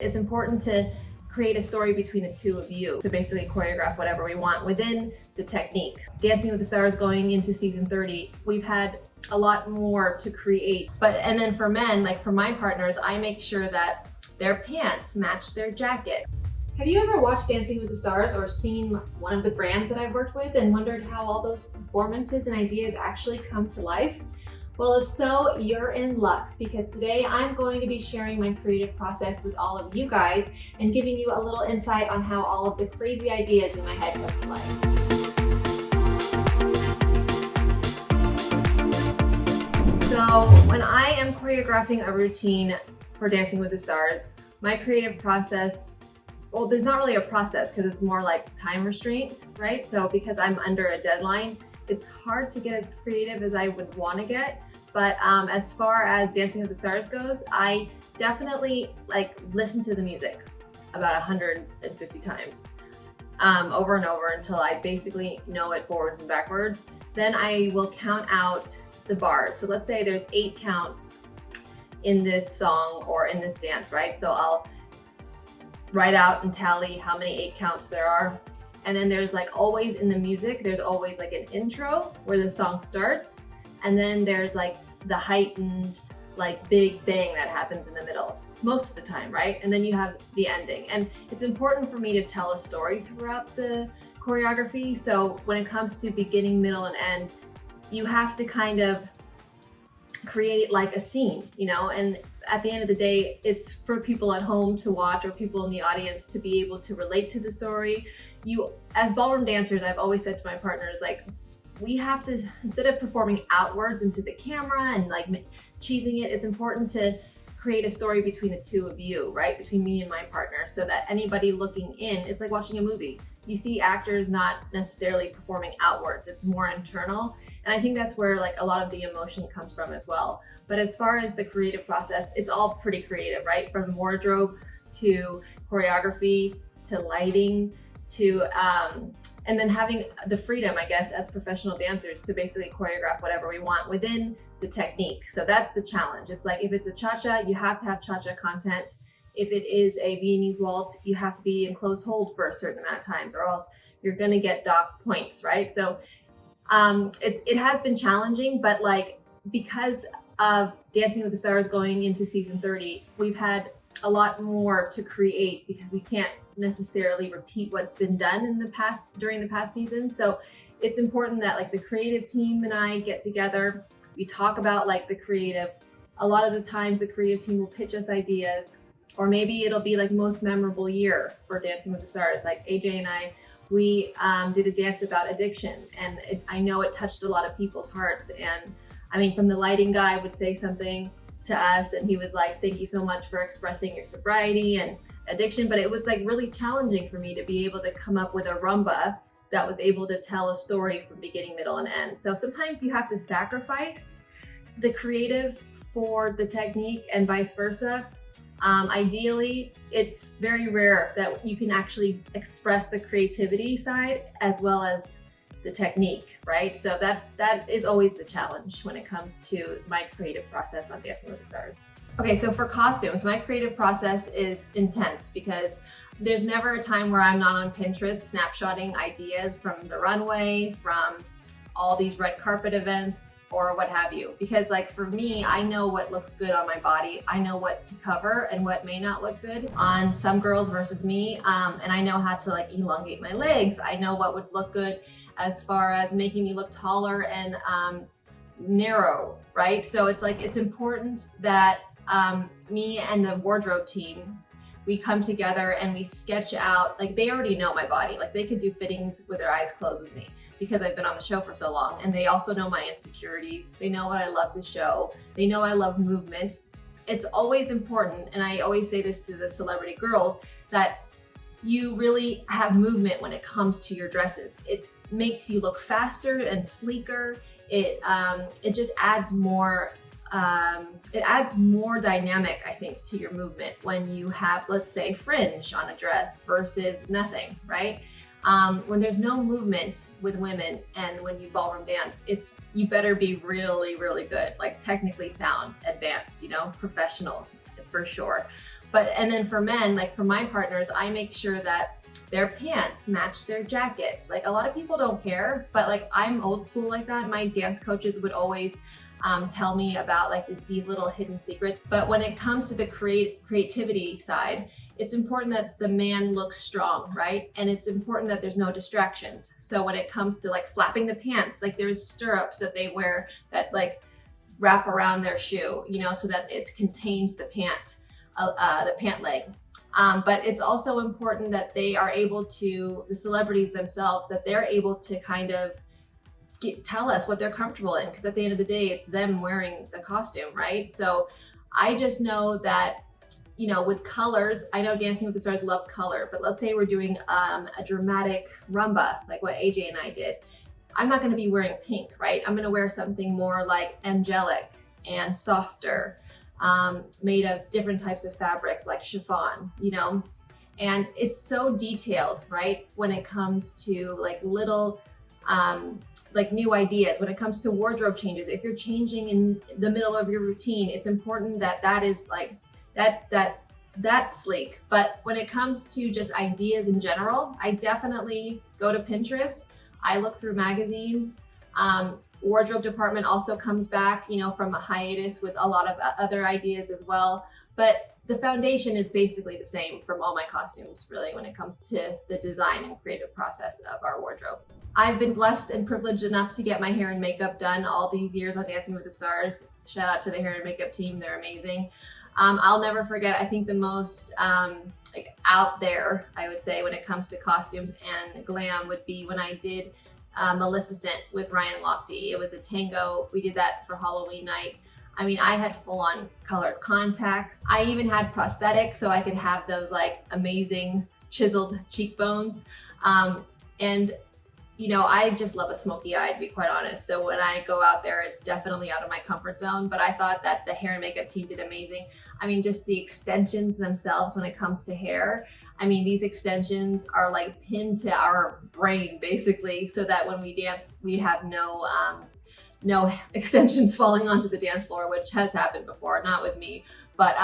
It's important to create a story between the two of you to basically choreograph whatever we want within the technique. Dancing with the Stars going into season 30, we've had a lot more to create. And then for men, like for my partners, I make sure that their pants match their jacket. Have you ever watched Dancing with the Stars or seen one of the brands that I've worked with and wondered how all those performances and ideas actually come to life? Well, if so, you're in luck, because today I'm going to be sharing my creative process with all of you guys and giving you a little insight on how all of the crazy ideas in my head come to life. So when I am choreographing a routine for Dancing with the Stars, my creative process, well, there's not really a process because it's more like time restraint, right? So because I'm under a deadline, it's hard to get as creative as I would want to get. But as far as Dancing with the Stars goes, I definitely listen to the music about 150 times over and over until I basically know it forwards and backwards. Then I will count out the bars. So let's say there's 8 counts in this song or in this dance, right? So I'll write out and tally how many 8 counts there are. And then there's always in the music, there's always an intro where the song starts. And then there's the heightened big bang that happens in the middle most of the time, right? And then you have the ending. And it's important for me to tell a story throughout the choreography. So when it comes to beginning, middle, and end, you have to kind of create a scene, and at the end of the day, it's for people at home to watch or people in the audience to be able to relate to the story. As ballroom dancers, I've always said to my partners, we have to, instead of performing outwards into the camera and cheesing it, it's important to create a story between the two of you, right? Between me and my partner, so that anybody looking in, it's like watching a movie. You see actors not necessarily performing outwards, it's more internal. And I think that's where a lot of the emotion comes from as well. But as far as the creative process, it's all pretty creative, right? From wardrobe to choreography to lighting to, and then having the freedom, I guess, as professional dancers to basically choreograph whatever we want within the technique. So that's the challenge. It's if it's a cha-cha, you have to have cha-cha content. If it is a Viennese waltz, you have to be in close hold for a certain amount of times, or else you're gonna get dock points, right? So it has been challenging, but because of Dancing with the Stars going into season 30, we've had a lot more to create because we can't necessarily repeat what's been done in the past during the past season. So it's important that the creative team and I get together. We talk about the creative. A lot of the times the creative team will pitch us ideas, or maybe it'll be most memorable year for Dancing with the Stars. AJ and I, we did a dance about addiction, and I know it touched a lot of people's hearts. And I mean, from the lighting guy would say something to us, and he was thank you so much for expressing your sobriety and addiction. But it was really challenging for me to be able to come up with a rumba that was able to tell a story from beginning, middle, and end. So sometimes you have to sacrifice the creative for the technique and vice versa. Ideally, it's very rare that you can actually express the creativity side as well as the technique, right? So that is always the challenge when it comes to my creative process on Dancing with the Stars. Okay, so for costumes, my creative process is intense because there's never a time where I'm not on Pinterest snapshotting ideas from the runway, from all these red carpet events, or what have you. Because for me, I know what looks good on my body. I know what to cover and what may not look good on some girls versus me. And I know how to elongate my legs. I know what would look good as far as making me look taller and narrow, right? So it's important that me and the wardrobe team, we come together and we sketch out, they already know my body. They could do fittings with their eyes closed with me because I've been on the show for so long. And they also know my insecurities. They know what I love to show. They know I love movement. It's always important, and I always say this to the celebrity girls, that you really have movement when it comes to your dresses. It makes you look faster and sleeker. It just adds more dynamic, I think, to your movement when you have, let's say, fringe on a dress versus nothing, right? When there's no movement with women and when you ballroom dance, you better be really, really good, technically sound, advanced, professional for sure. But, and then for men, like for my partners, I make sure that their pants match their jackets. Like a lot of people don't care, but like I'm old school like that. My dance coaches would always tell me about like these little hidden secrets. But when it comes to the creativity side, it's important that the man looks strong, right? And it's important that there's no distractions. So when it comes to like flapping the pants, like there's stirrups that they wear that like wrap around their shoe, you know, so that it contains the pant leg. But it's also important that they are able to, the celebrities themselves, that they're able to kind of tell us what they're comfortable in, because at the end of the day, it's them wearing the costume, right? So I just know that, you know, with colors, I know Dancing with the Stars loves color, but let's say we're doing a dramatic rumba, like what AJ and I did. I'm not gonna be wearing pink, right? I'm gonna wear something more like angelic and softer, made of different types of fabrics like chiffon, you know? And it's so detailed, right? When it comes to like little, like new ideas, when it comes to wardrobe changes, if you're changing in the middle of your routine, it's important that that is like, that's sleek. But when it comes to just ideas in general, I definitely go to Pinterest. I look through magazines. Wardrobe department also comes back, you know, from a hiatus with a lot of other ideas as well. But the foundation is basically the same from all my costumes, really, when it comes to the design and creative process of our wardrobe. I've been blessed and privileged enough to get my hair and makeup done all these years on Dancing with the Stars. Shout out to the hair and makeup team, they're amazing. I'll never forget, I think the most like out there, I would say, when it comes to costumes and glam would be when I did Maleficent with Ryan Lochte. It was a tango. We did that for Halloween night. I mean, I had full on colored contacts. I even had prosthetics so I could have those like amazing chiseled cheekbones. And you know, I just love a smoky eye, to be quite honest. So when I go out there, it's definitely out of my comfort zone, but I thought that the hair and makeup team did amazing. I mean, just the extensions themselves when it comes to hair. I mean, these extensions are like pinned to our brain basically, so that when we dance, we have no extensions falling onto the dance floor, which has happened before, not with me, but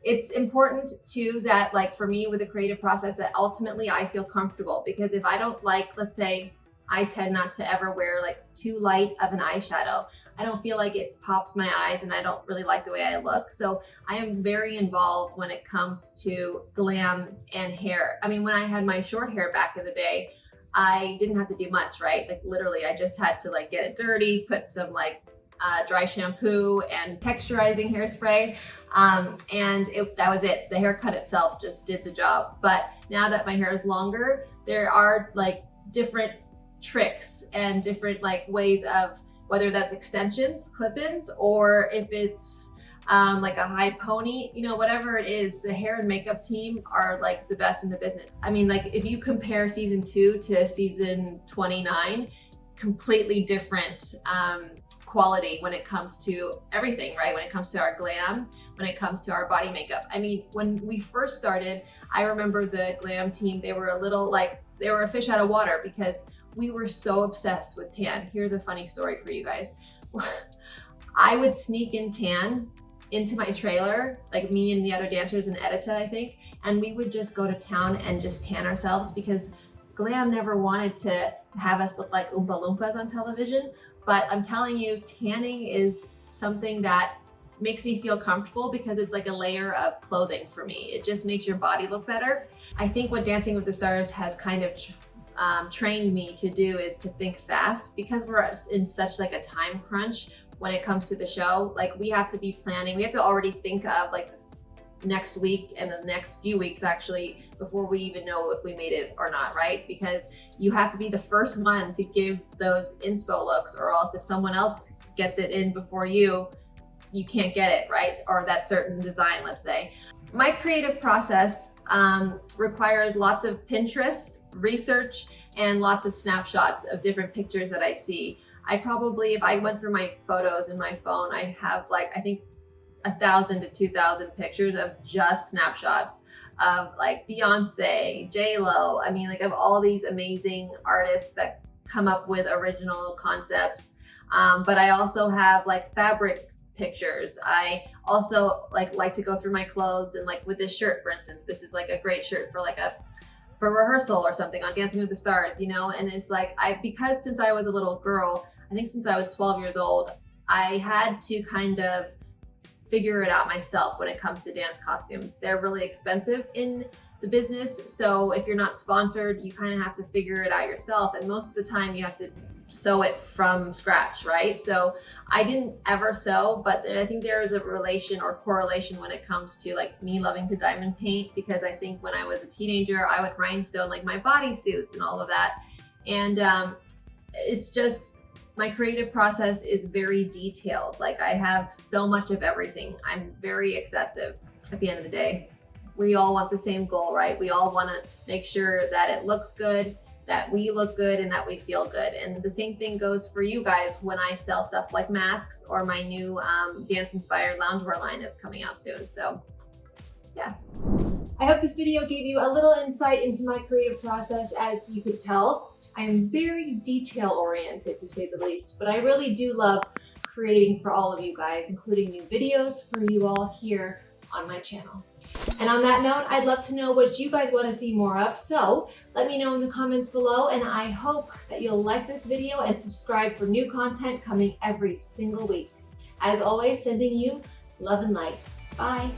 it's important too that, like for me with the creative process, that ultimately I feel comfortable, because if I don't like, let's say I tend not to ever wear like too light of an eyeshadow. I don't feel like it pops my eyes and I don't really like the way I look. So I am very involved when it comes to glam and hair. I mean, when I had my short hair back in the day, I didn't have to do much, right? Like literally I just had to like get it dirty, put some like dry shampoo and texturizing hairspray. And that was it. The haircut itself just did the job. But now that my hair is longer, there are like different tricks and different like ways of, whether that's extensions, clip-ins, or if it's like a high pony, you know, whatever it is, the hair and makeup team are like the best in the business. I mean, like if you compare season 2 to season 29, completely different quality when it comes to everything, right? When it comes to our glam, when it comes to our body makeup. I mean, when we first started, I remember the glam team, they were a little like, they were a fish out of water because we were so obsessed with tan. Here's a funny story for you guys. I would sneak in tan into my trailer, like me and the other dancers in Edita, I think, and we would just go to town and just tan ourselves, because glam never wanted to have us look like Oompa Loompas on television. But I'm telling you, tanning is something that makes me feel comfortable, because it's like a layer of clothing for me. It just makes your body look better. I think what Dancing with the Stars has kind of trained me to do is to think fast, because we're in such like a time crunch when it comes to the show. Like we have to be planning, we have to already think of like next week and the next few weeks actually before we even know if we made it or not, right? Because you have to be the first one to give those inspo looks, or else if someone else gets it in before you can't get it, right? Or that certain design, let's say. My creative process requires lots of Pinterest research and lots of snapshots of different pictures that I see. I probably, if I went through my photos in my phone, I have like, I think 1,000 to 2,000 pictures of just snapshots of like Beyonce, J-Lo. I mean, like of all these amazing artists that come up with original concepts. But I also have like fabric pictures. I also like to go through my clothes, and like with this shirt, for instance, this is like a great shirt for for rehearsal or something on Dancing with the Stars, you know? And it's like, because since I was a little girl, I think since I was 12 years old, I had to kind of figure it out myself when it comes to dance costumes. They're really expensive in the business. So if you're not sponsored, you kind of have to figure it out yourself. And most of the time you have to sew it from scratch, right? So I didn't ever sew, but I think there is a relation or correlation when it comes to like me loving to diamond paint, because I think when I was a teenager, I would rhinestone like my bodysuits and all of that. And it's just, my creative process is very detailed. Like I have so much of everything. I'm very excessive at the end of the day. We all want the same goal, right? We all want to make sure that it looks good, that we look good, and that we feel good. And the same thing goes for you guys when I sell stuff like masks or my new dance-inspired loungewear line that's coming out soon. So yeah. I hope this video gave you a little insight into my creative process. As you could tell, I'm very detail-oriented, to say the least, but I really do love creating for all of you guys, including new videos for you all here on my channel. And on that note, I'd love to know what you guys want to see more of, so let me know in the comments below, and I hope that you'll like this video and subscribe for new content coming every single week. As always, sending you love and light. Bye.